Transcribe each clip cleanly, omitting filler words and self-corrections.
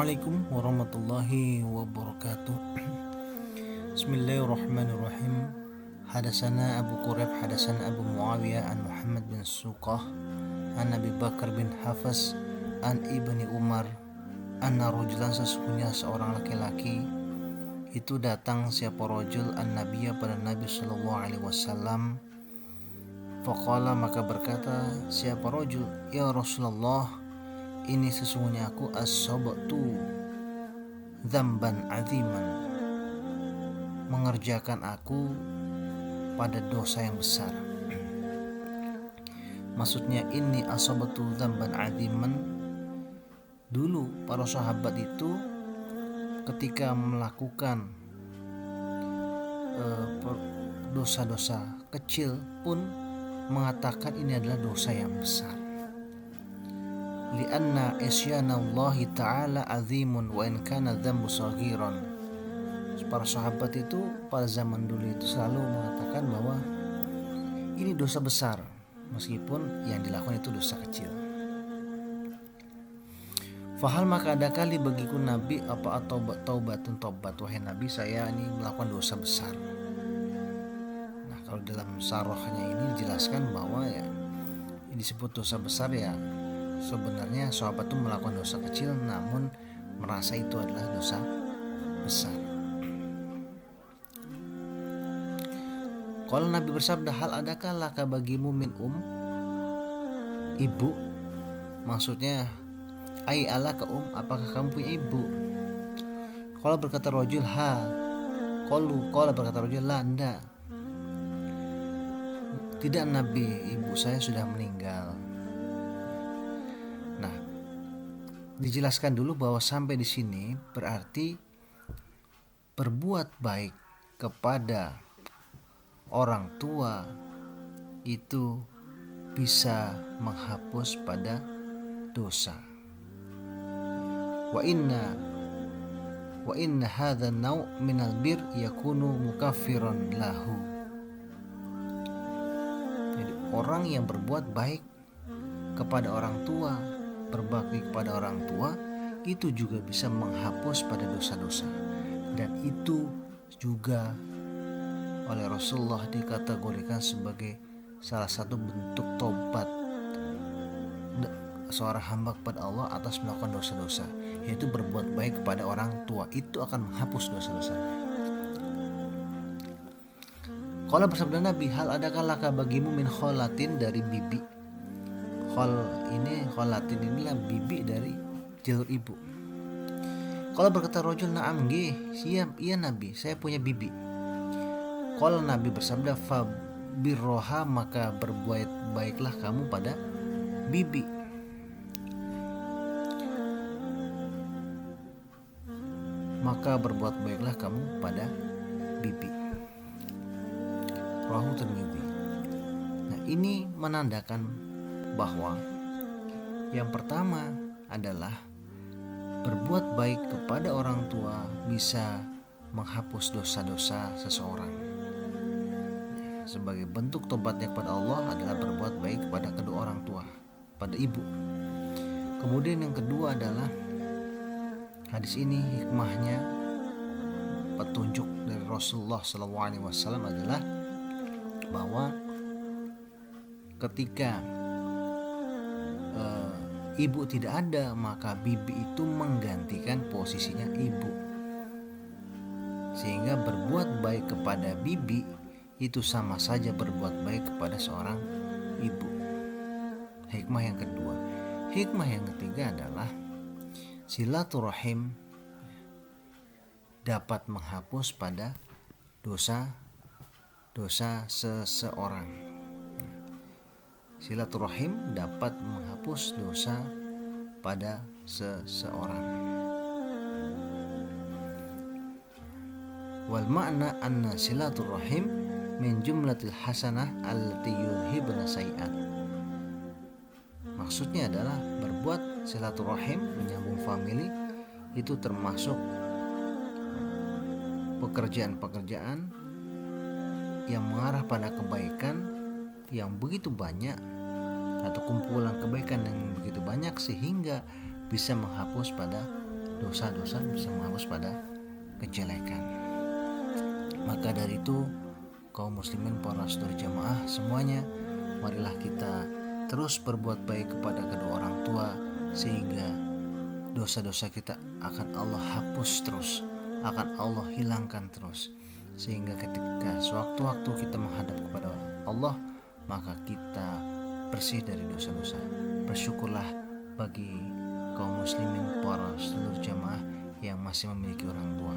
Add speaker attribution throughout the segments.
Speaker 1: Assalamualaikum warahmatullahi wabarakatuh. Bismillahirrahmanirrahim. Hadasana Abu Quraib hadasana Abu Muawiyah an Muhammad bin Suqah an Abi Bakar bin Hafs an Ibni Umar anna rajulan, sesungguhnya seorang laki-laki itu datang siapa rajul an Nabiya pada Nabi sallallahu alaihi wasallam. Faqala, maka berkata siapa rajul, ya Rasulullah, ini sesungguhnya aku as-sabtu dzamban aziman, mengerjakan aku pada dosa yang besar. Maksudnya ini as-sabtu dzamban aziman, dulu para sahabat itu ketika melakukan dosa-dosa kecil pun mengatakan ini adalah dosa yang besar. Lianna isyanallahi ta'ala azimun wa in kana dzambu saghiran. Para sahabat itu pada zaman dulu itu selalu mengatakan bahwa ini dosa besar meskipun yang dilakukan itu dosa kecil. Fahal, maka ada kali bagiku Nabi apa taubatun taubat, wahai Nabi, saya ini melakukan dosa besar. Nah, kalau dalam sarahnya ini dijelaskan bahwa ya ini disebut dosa besar, ya sebenarnya sahabat itu melakukan dosa kecil namun merasa itu adalah dosa besar. Kalau Nabi bersabda, hal adakah laka bagimu min ibu, maksudnya ai alaka apakah kamu punya ibu? Kalau berkata rajul ha, kalau berkata rajul la, enggak, tidak Nabi, ibu saya sudah meninggal. Nah, dijelaskan dulu bahwa sampai di sini berarti berbuat baik kepada orang tua itu bisa menghapus pada dosa. Wa inna hadha naw' minal bir yakunu mukaffiran lahu. Jadi orang yang berbuat baik kepada orang tua, berbakti kepada orang tua, itu juga bisa menghapus pada dosa-dosa. Dan itu juga oleh Rasulullah dikategorikan sebagai salah satu bentuk tobat seorang hamba kepada Allah atas melakukan dosa-dosa, yaitu berbuat baik kepada orang tua. Itu akan menghapus dosa-dosa. Kalau bersabda Nabi, hal adakah laka bagimu min kholatin, dari bibi. Kholatin inilah bibi dari jalur ibu. Kalau berkata rajul, na'am nggih, siap, iya Nabi, saya punya bibi. Kalau Nabi bersabda, fa birroha, maka berbuat baiklah kamu pada bibi. Maka berbuat baiklah kamu pada bibi. Rawahu Tirmidzi. Nah, ini menandakan bahwa yang pertama adalah berbuat baik kepada orang tua bisa menghapus dosa-dosa seseorang. Sebagai bentuk tobatnya kepada Allah adalah berbuat baik kepada kedua orang tua, pada ibu. Kemudian yang kedua adalah hadis ini hikmahnya, petunjuk dari Rasulullah SAW adalah bahwa ketika ibu tidak ada, maka bibi itu menggantikan posisinya ibu, sehingga berbuat baik kepada bibi itu sama saja berbuat baik kepada seorang ibu. Hikmah yang kedua. Hikmah yang ketiga adalah silaturahim dapat menghapus pada dosa seseorang. Silaturahim dapat menghapus dosa pada seseorang. Wal makna anna silaturahim min jumlatil hasanah allati yudhibna sayi'at. Maksudnya adalah berbuat silaturahim, menyambung famili, itu termasuk pekerjaan-pekerjaan yang mengarah pada kebaikan yang begitu banyak, atau kumpulan kebaikan yang begitu banyak sehingga bisa menghapus pada dosa-dosa, bisa menghapus pada kejelekan. Maka dari itu, kaum muslimin, para saudara jamaah semuanya, marilah kita terus berbuat baik kepada kedua orang tua, sehingga dosa-dosa kita akan Allah hapus terus, akan Allah hilangkan terus, sehingga ketika sewaktu-waktu kita menghadap kepada Allah, maka kita bersih dari dosa-dosa. Bersyukurlah bagi kaum muslimin, para seluruh jamaah yang masih memiliki orang tua.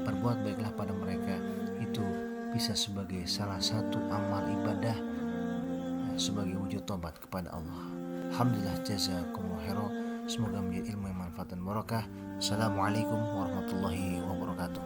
Speaker 1: Berbuat baiklah pada mereka, itu bisa sebagai salah satu amal ibadah, sebagai wujud tobat kepada Allah. Alhamdulillah, jazakumullah khairan. Semoga menjadi ilmu yang manfaat dan barakah. Assalamualaikum warahmatullahi wabarakatuh.